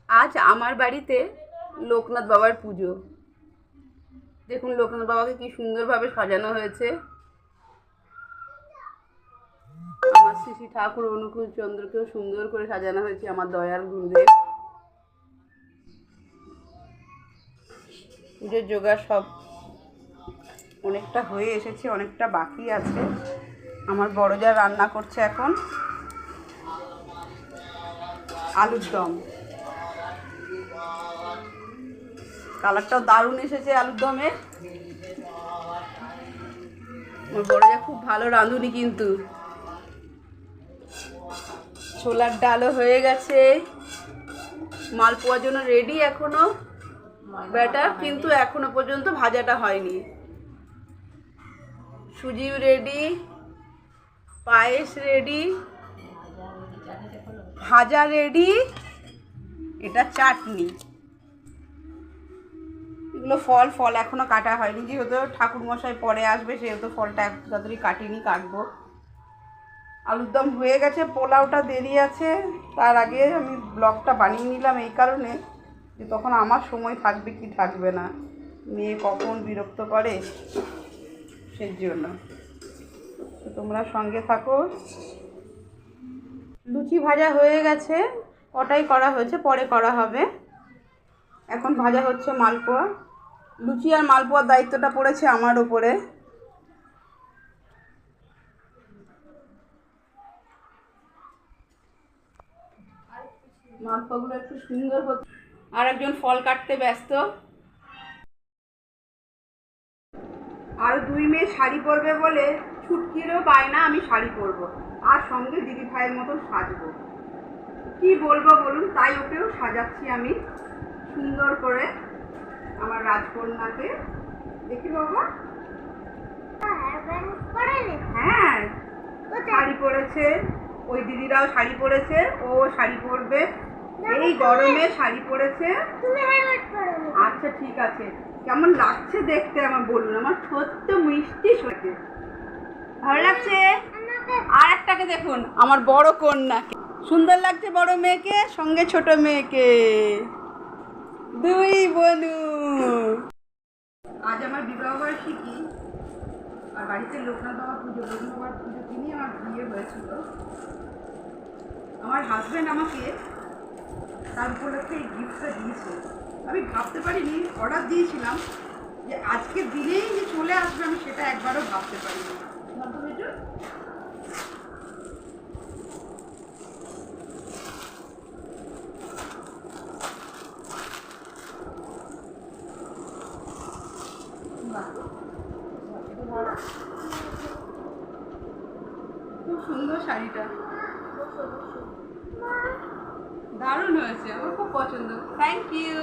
আজ আমার বাড়িতে লোকনাথ বাবার পুজো। দেখুন লোকনাথ বাবাকে কি সুন্দরভাবে সাজানো হয়েছে। আমার শ্রী শ্রী ঠাকুর অনুকূল চন্দ্রকেও সুন্দর করে সাজানো হয়েছে, আমার দয়াল গুরুদেব। পুজোর জোগাড় সব অনেকটা হয়ে এসেছে, অনেকটা বাকি আছে। আমার বড় যা রান্না করছে এখন আলুর দম। কালারটাও দারুণ এসেছে আলুর দমে। আমার বড় যা খুব ভালো রাঁধুনি কিন্তু। ছোলার ডালও হয়ে গেছে, মালপোয়ার জন্য রেডি এখনো ব্যাটার, কিন্তু এখনো পর্যন্ত ভাজাটা হয়নি। সুজিও রেডি, পায়েস রেডি, ভাজা রেডি, এটা চাটনি। এগুলো ফল এখনো কাটা হয়নি, যেহেতু ঠাকুর মশাই পরে আসবে সেহেতু ফলটা এক তাড়াতাড়ি কাটিনি, কাটবো। আলুর দম হয়ে গেছে, পোলাওটা দেরি আছে। তার আগে আমি ব্লগটা বানিয়ে নিলাম এই কারণে যে তখন আমার সময় থাকবে কি থাকবে না, মেয়ে কখন বিরক্ত করে সেই জন্য। তো তোমরা সঙ্গে থাকো। লুচি ভাজা হয়ে গেছে, কটাই করা হয়েছে, পরে করা হবে। এখন ভাজা হচ্ছে মালপোয়া। লুচি আর মালপোয়ার দায়িত্বটা পড়েছে আমার ওপরে। মালপোয়াগুলো একটু সুন্দর হচ্ছে। আর একজন ফল কাটতে ব্যস্ত। আর দুই মেয়ে শাড়ি পরবে বলে ছুটকিরও পায় না আমি শাড়ি পরবো, আর সঙ্গে দিদি ভাইয়ের মতো সাজবো। কি বলবো বলুন, তাই ওকেও সাজাচ্ছি আমি সুন্দর করে, আমার রাজকন্যাকে। দেখি বাবা, হ্যাঁ শাড়ি পরেছে, ওই দিদিরাও শাড়ি পরেছে, ও শাড়ি পরবে। এই গরমে শাড়ি পরেছে। আচ্ছা ঠিক আছে, কেমন লাগছে দেখতে আমার বলুন, আমার ছোট্ট মিষ্টি সত্যি ভালো লাগছে। আর একটাকে দেখুন, আমার বড় কন্যাকে সুন্দর লাগছে, বড় মেয়েকে সঙ্গে ছোট মেয়েকে, দুই বোনু। আজ আমার বিবাহ বার্ষিকী, আর বাড়িতে লোকনাথ বাবা পুজো, লোকনাথ বাবার পুজো দিনই আমার বিয়ে হয়েছিল। আমার হাজব্যান্ড আমাকে তার উপলক্ষে এই গিফটটা দিয়েছে। আমি ভাবতে পারিনি, অর্ডার দিয়েছিলাম যে আজকের দিনেই যে চলে আসবে, আমি সেটা একবারও ভাবতে পারিনি। খুব সুন্দর শাড়িটা, দারুণ হয়েছে, আমার খুব পছন্দ। Thank you.